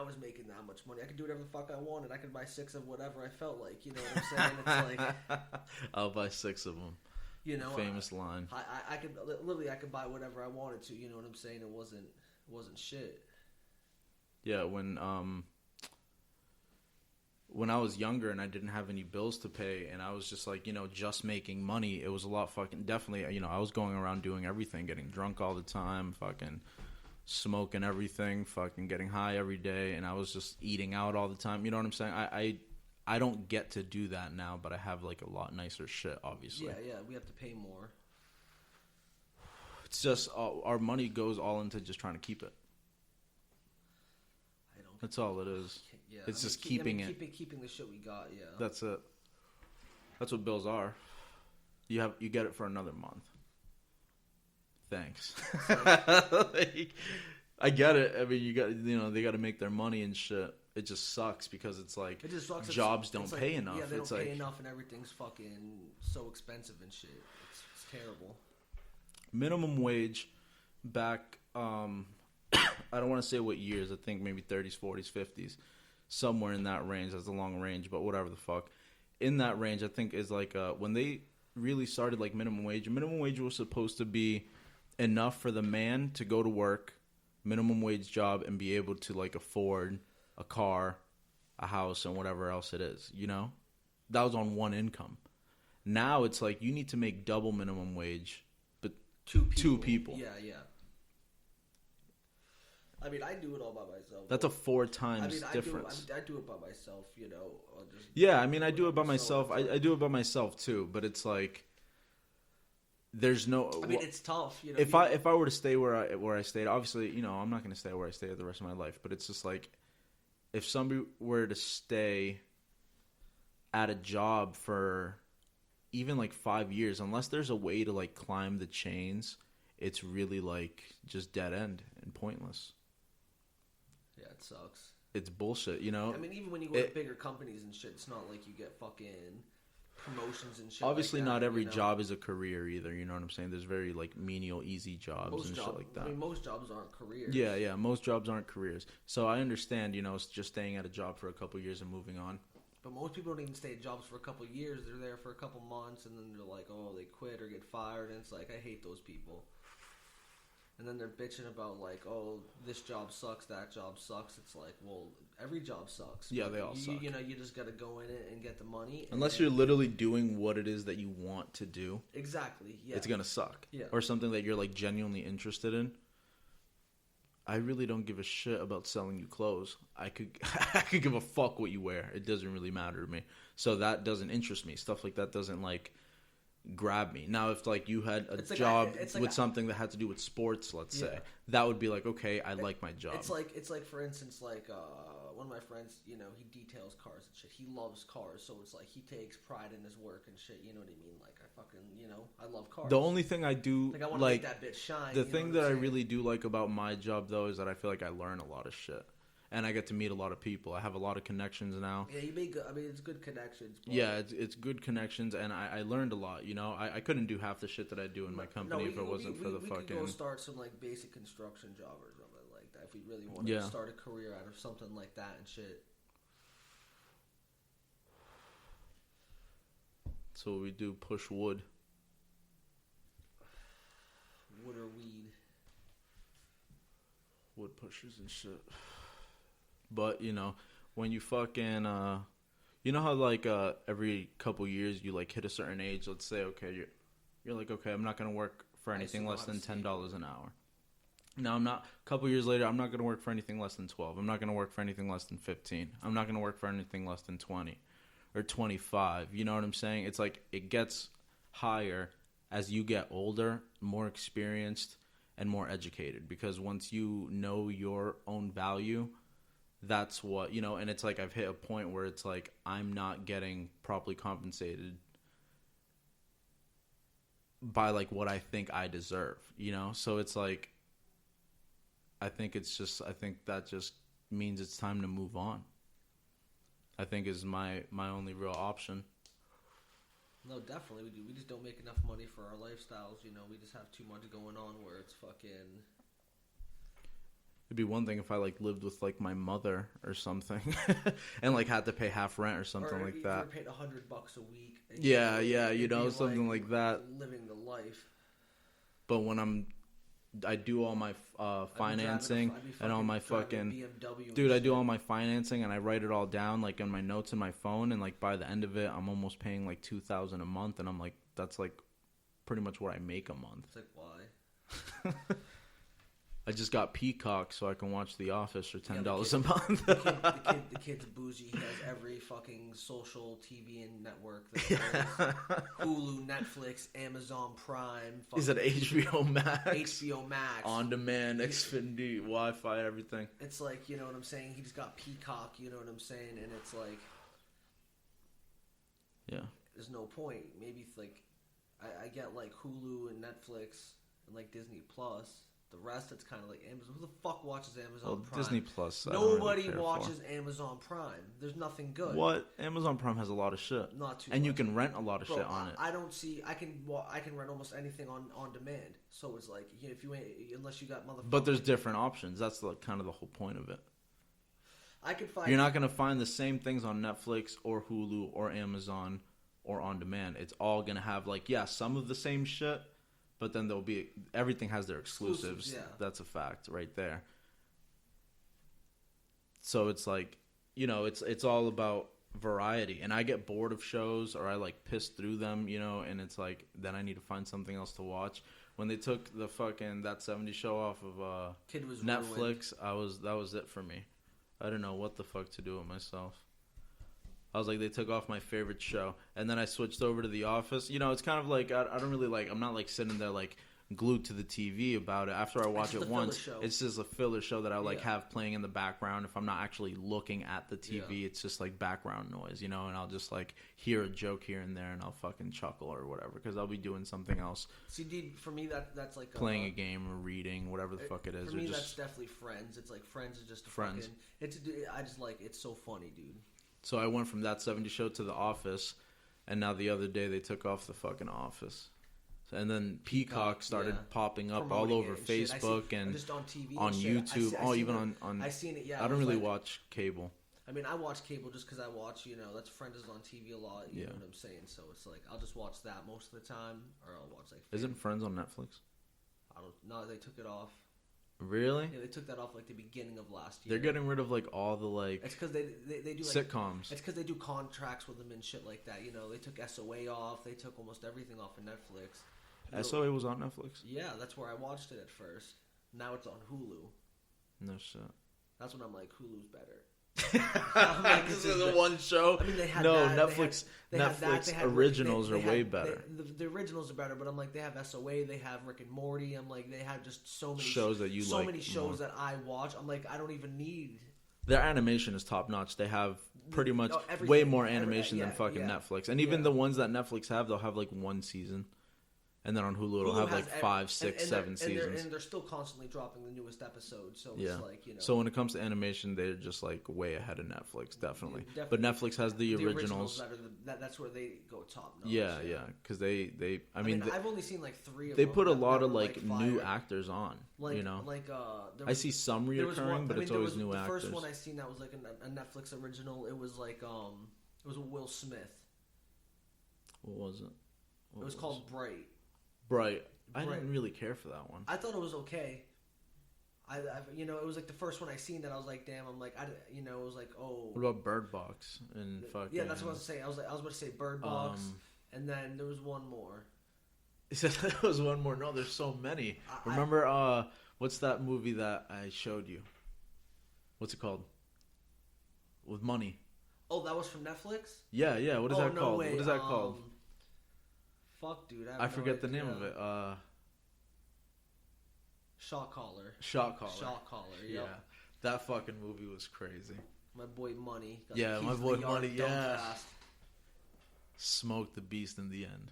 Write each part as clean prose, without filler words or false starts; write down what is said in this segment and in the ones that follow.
was making that much money. I could do whatever the fuck I wanted. I could buy 6 of whatever I felt like. You know what I'm saying? It's like I'll buy 6 of them. You know, famous line. I could literally I could buy whatever I wanted to. You know what I'm saying? It wasn't shit. Yeah, when I was younger and I didn't have any bills to pay and I was just like, just making money, it was a lot fucking definitely, I was going around doing everything, getting drunk all the time, fucking smoking everything, fucking getting high every day, and I was just eating out all the time. You know what I'm saying? I don't get to do that now, but I have like a lot nicer shit, obviously. Yeah, we have to pay more. It's just our money goes all into just trying to keep it. That's all it is. Yeah, it's just keeping it. Keeping the shit we got. Yeah. That's it. That's what bills are. You get it for another month. Thanks. Like, I get it. I mean, they got to make their money and shit. It just sucks because it's like jobs don't pay enough. Yeah, they don't pay like, enough, and everything's fucking so expensive and shit. It's terrible. Minimum wage back. I don't want to say what years. I think maybe 30s, 40s, 50s, somewhere in that range. That's a long range, but whatever the fuck. In that range, I think is like when they really started like minimum wage. Minimum wage was supposed to be enough for the man to go to work, minimum wage job, and be able to like afford a car, a house, and whatever else it is. That was on one income. Now it's like you need to make double minimum wage, but two people. Yeah. I mean, I do it all by myself. That's a 4 times difference. I do it by myself, Yeah, I mean, I do it by myself. I do it by myself too, but it's like there's no. I mean, it's tough. If I were to stay where I stayed, obviously, I'm not going to stay where I stay the rest of my life. But it's just like if somebody were to stay at a job for even like 5 years, unless there's a way to like climb the chains, it's really like just dead end and pointless. Yeah, it sucks. It's bullshit, I mean, even when you go to bigger companies and shit, it's not like you get fucking promotions and shit. Obviously, like that, not every job is a career either. You know what I'm saying? There's very like menial, easy jobs shit like that. I mean, most jobs aren't careers. Yeah. Most jobs aren't careers. So I understand, it's just staying at a job for a couple of years and moving on. But most people don't even stay at jobs for a couple of years. They're there for a couple months, and then they're like, oh, they quit or get fired. And it's like, I hate those people. And then they're bitching about like, oh, this job sucks, that job sucks. It's like, well, every job sucks. Yeah, they all suck. You just got to go in it and get the money. Unless you're literally doing what it is that you want to do. Exactly, yeah. It's going to suck. Yeah. Or something that you're like genuinely interested in. I really don't give a shit about selling you clothes. I could give a fuck what you wear. It doesn't really matter to me. So that doesn't interest me. Stuff like that doesn't like grab me. Now, if like you had a job with something that had to do with sports, let's say, that would be like, okay, I like my job. It's like for instance, like one of my friends, he details cars and shit. He loves cars, so it's like he takes pride in his work and shit. You know what I mean? Like I fucking, I love cars. The only thing I do I want to make that bitch shine. The thing that I really do like about my job though is that I feel like I learn a lot of shit. And I get to meet a lot of people. I have a lot of connections now. Yeah, you make good. I mean, it's good connections. Yeah, it's good connections, and I learned a lot. I couldn't do half the shit that I do in my company if it wasn't for the fucking. We could go start some like basic construction job or something like that if we really wanted to start a career out of something like that and shit. So what we do, push wood. Wood or weed. Wood pushers and shit. But, when you fucking, you know how, like, every couple years you, like, hit a certain age, let's say, okay, you're like, okay, I'm not going to work for anything less than $10 an hour. Now, a couple years later, I'm not going to work for anything less than 12. I'm not going to work for anything less than 15. I'm not going to work for anything less than 20 or 25. You know what I'm saying? It's like it gets higher as you get older, more experienced, and more educated. Because once you know your own value, that's what, and it's like I've hit a point where it's like I'm not getting properly compensated by like what I think I deserve, So it's like I think that just means it's time to move on. I think is my only real option. No, definitely we do. We just don't make enough money for our lifestyles, We just have too much going on where it's fucking. It'd be one thing if I like lived with like my mother or something, and like had to pay half rent or something like that. Or paid $100 a week. Yeah, you know, something like that. Living the life. But when I do all my financing and all my fucking, dude, I do all my financing and I write it all down like in my notes in my phone, and like by the end of it, I'm almost paying like $2,000 a month, and I'm like, that's like pretty much what I make a month. It's like, why? I just got Peacock so I can watch The Office for $10 a month. the kid's bougie. He has every fucking social TV and network. Hulu, Netflix, Amazon Prime. Is it HBO Max? HBO Max. On demand, Xfinity, Wi-Fi, everything. It's like, you know what I'm saying? He's got Peacock, you know what I'm saying? And it's like... Yeah. There's no point. Maybe, like... I get, like, Hulu and Netflix and, like, Disney Plus... The rest, it's kind of like Amazon. Who the fuck watches Amazon Prime? Disney Plus. Nobody watches Amazon Prime. There's nothing good. What? Amazon Prime has a lot of shit. Not too. And much. you can rent a lot of shit on it. I don't see. I can rent almost anything on demand. So it's like if you ain't, unless you got motherfuckers. But there's different options. That's kind of the whole point of it. I could find. You're not gonna find the same things on Netflix or Hulu or Amazon or on demand. It's all gonna have like some of the same shit. But then there'll be everything has their exclusives. Yeah. That's a fact right there. So it's like, you know, it's all about variety. And I get bored of shows or I like piss through them, you know, and it's like then I need to find something else to watch. When they took the fucking That 70s Show off of Kid was Netflix, ruined. that was it for me. I didn't know what the fuck to do with myself. I was like, they took off my favorite show. And then I switched over to The Office. You know, it's kind of like, I don't really like, I'm not like sitting there like glued to the TV about it. After I watch it once, it's just a filler show that I like have playing in the background. If I'm not actually looking at the TV, it's just like background noise, you know, and I'll just like hear a joke here and there and I'll fucking chuckle or whatever because I'll be doing something else. See, dude, for me, that's like playing a game or reading, whatever the fuck it is. For me, that's definitely Friends. It's like Friends is just a Friends. I just like, it's so funny, dude. So I went from That 70s Show to The Office, and now the other day they took off the fucking Office. And then Peacock started popping up all over Facebook and just on TV, on YouTube, even on. I seen it. Yeah, I don't really watch cable. I mean, I watch cable just because I watch. You know, that's Friends is on TV a lot. You know what I'm saying? So it's like I'll just watch that most of the time, or I'll watch like. Isn't Friends on Netflix? I don't. No, they took it off. Really? Yeah, they took that off like the beginning of last year. They're getting rid of like all the like. It's because they do like, sitcoms. It's because they do contracts with them and shit like that. You know, they took SOA off. They took almost everything off of Netflix. SOA was on Netflix? Yeah, that's where I watched it at first. Now it's on Hulu. No shit. That's when I'm like, Hulu's better. Like, this is the one show. I mean, they had Netflix. Netflix originals are way better. The originals are better, but I'm like, they have SOA, they have Rick and Morty. I'm like, they have just so many shows that you so like. Many shows that I watch. I'm like, I don't even need. Their animation is top notch. They have pretty much way more animation than fucking Netflix, and even the ones that Netflix have, they'll have like one season. And then on Hulu, it'll have like 5, 6, 7 seasons. And they're still constantly dropping the newest episodes. So it's like, you know. So when it comes to animation, they're just like way ahead of Netflix, definitely. But Netflix has the originals. That's where they go top notch. Yeah. Because they I mean, I've only seen like 3 of them. They them put a lot of like new actors on, like, you know. I see some reoccurring, but it's always new actors. The first one I seen that was like a Netflix original. It was like, it was Will Smith. What was it? It was called Bright. Bright. I didn't really care for that one. I thought it was okay. I you know, it was like the first one I seen that I was like, damn. I'm like, you know, it was like, oh. What about Bird Box and fucking? Yeah, that's what I was saying. I was about to say Bird Box, and then there was one more. You said there was one more. No, there's so many. Remember, what's that movie that I showed you? What's it called? With money. Oh, that was from Netflix? Yeah. What is that called? Way. What is that called? Fuck, dude. I forget the name of it. Shot Caller. Shot Caller. Yep. Yeah. That fucking movie was crazy. My boy Money. My boy Money, yeah. Smoked the beast in the end.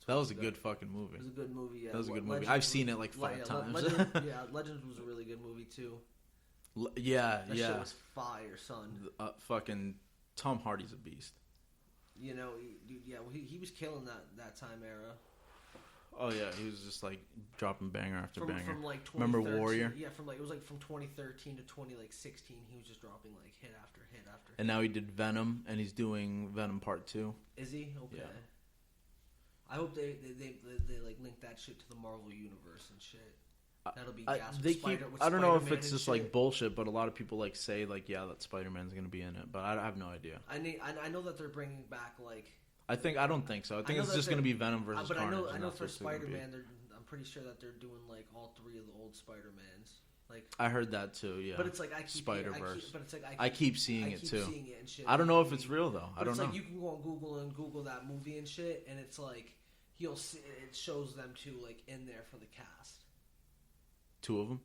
That was a good fucking movie. It was a good movie, yeah. That was a good movie. I've seen it like 5 times. Legends was a really good movie, too. That shit was fire, son. Fucking Tom Hardy's a beast. You know, dude, he was killing that time era. Oh yeah, he was just like dropping banger after banger. From like 2013. Remember Warrior? Yeah, it was like from 2013 to 2016. He was just dropping like hit after hit after. And now he did Venom, and he's doing Venom Part 2. Is he? Okay. Yeah. I hope they like link that shit to the Marvel universe and shit. That'll be gas. I don't know if it's just like bullshit, but a lot of people like say like, yeah, that Spider-Man's gonna be in it, but I have no idea. I know that they're bringing back like. I don't think so. I think it's just gonna be Venom versus Carnage. But I know for Spider-Man, I'm pretty sure that they're doing like all three of the old Spider-Mans. Like I heard that too, yeah. But it's like I keep Spider-Verse. But it's like I keep seeing it too. Seeing it and shit. I don't know if it's real though. I don't know. Like you can go on Google and Google that movie and shit, and it's like you'll see it shows them too, like in there for the cast. Two of them.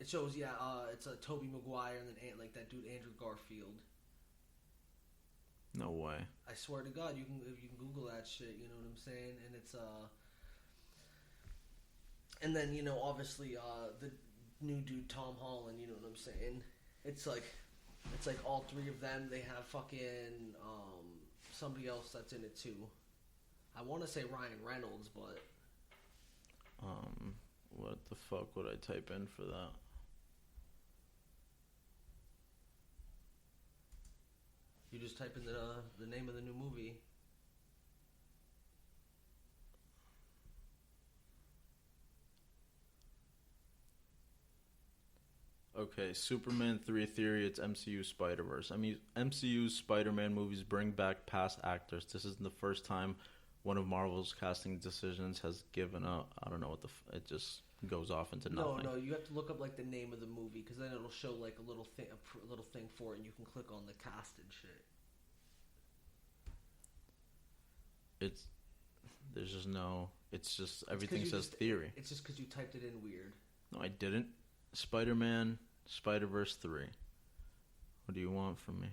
It shows, yeah. It's a Tobey Maguire and then like that dude Andrew Garfield. No way. I swear to God, you can Google that shit. You know what I'm saying? And it's and then obviously the new dude Tom Holland. You know what I'm saying? It's like all three of them. They have fucking somebody else that's in it too. I want to say Ryan Reynolds, but what the fuck would I type in for that? You just type in the name of the new movie. Okay, Superman 3 theory, it's MCU Spider-Verse. I mean, MCU's Spider-Man movies bring back past actors. This isn't the first time one of Marvel's casting decisions has given up. I don't know what it just goes off into nothing. No, you have to look up like the name of the movie because then it'll show like a little thing for it, and you can click on the cast and shit. There's just no. It's just everything says theory. It's just because you typed it in weird. No, I didn't. Spider-Man, Spider-Verse 3. What do you want from me?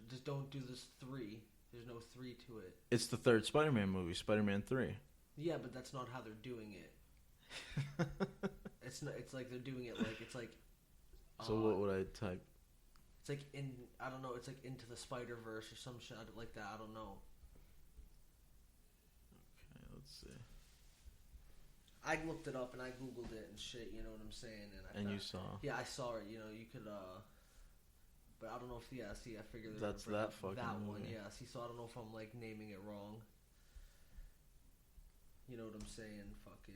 Just don't do this 3. There's no 3 to it. It's the third Spider-Man movie, Spider-Man 3. Yeah, but that's not how they're doing it. It's not. It's like they're doing it like it's like. So what would I type? It's like I don't know. It's like Into the Spider-Verse or some shit like that. I don't know. Okay, let's see. I looked it up and I googled it and shit. You know what I'm saying? And you saw? Yeah, I saw it. You know, you could. But I don't know if I figured that's that fucking that movie. one. Yeah, see, so I don't know if I'm like naming it wrong. You know what I'm saying? Fucking.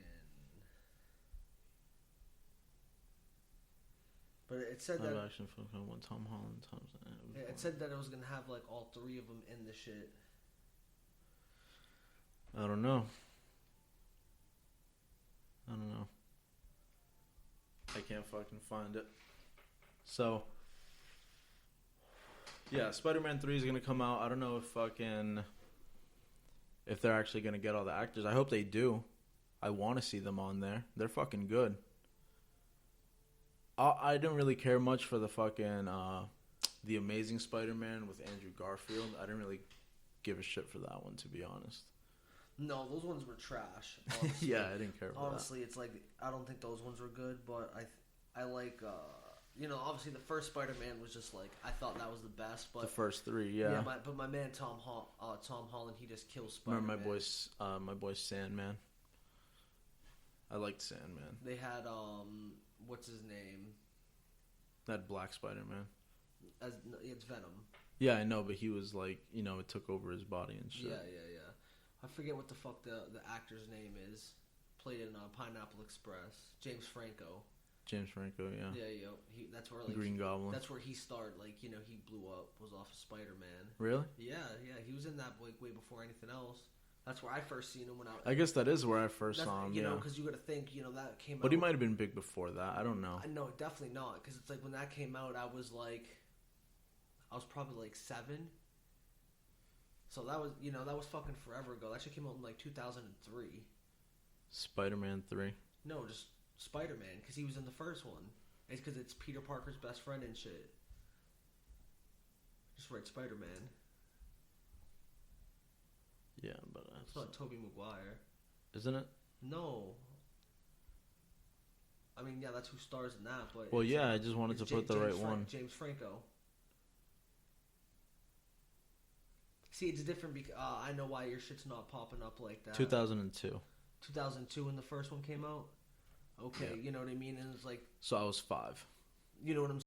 But it said that. Action fucking one Tom Holland. Yeah, it said that it was gonna have like all three of them in the shit. I don't know. I can't fucking find it. So, yeah, Spider-Man 3 is going to come out. I don't know if they're actually going to get all the actors. I hope they do. I want to see them on there. They're fucking good. I didn't really care much for the fucking, The Amazing Spider-Man with Andrew Garfield. I didn't really give a shit for that one, to be honest. No, those ones were trash. Yeah, I didn't care for that. Honestly, it's like, I don't think those ones were good, but I like, obviously the first Spider-Man was just like, I thought that was the best, but... The first three, yeah. Yeah, but my man Tom Holland, he just kills Spider-Man. Remember my boy Sandman? I liked Sandman. They had, what's his name? That Black Spider-Man. It's Venom. Yeah, I know, but he was like, it took over his body and shit. Yeah. I forget what the fuck the actor's name is. Played in Pineapple Express. James Franco. Yeah. Yeah. That's where like Green Goblin. That's where he started. Like he blew up. Was off of Spider-Man. Really? Yeah. He was in that like way before anything else. That's where I first seen him when I guess that is where I first saw him. You know, because you got to think. That came out. But he might have been big before that. I don't know. No, definitely not. Because it's like when that came out, I was probably like 7. So that was fucking forever ago. That shit came out in like 2003. Spider-Man 3? No, just Spider-Man, because he was in the first one. It's because it's Peter Parker's best friend and shit. Just write Spider-Man. Yeah, but... It's not Tobey Maguire. Isn't it? No. I mean, yeah, that's who stars in that, but... Well, yeah, I just wanted to put the right one. James Franco. See, it's different because I know why your shit's not popping up like that. 2002. 2002 when the first one came out. Okay, Yeah. you know what I mean? And it's like, So I was 5. you know what I'm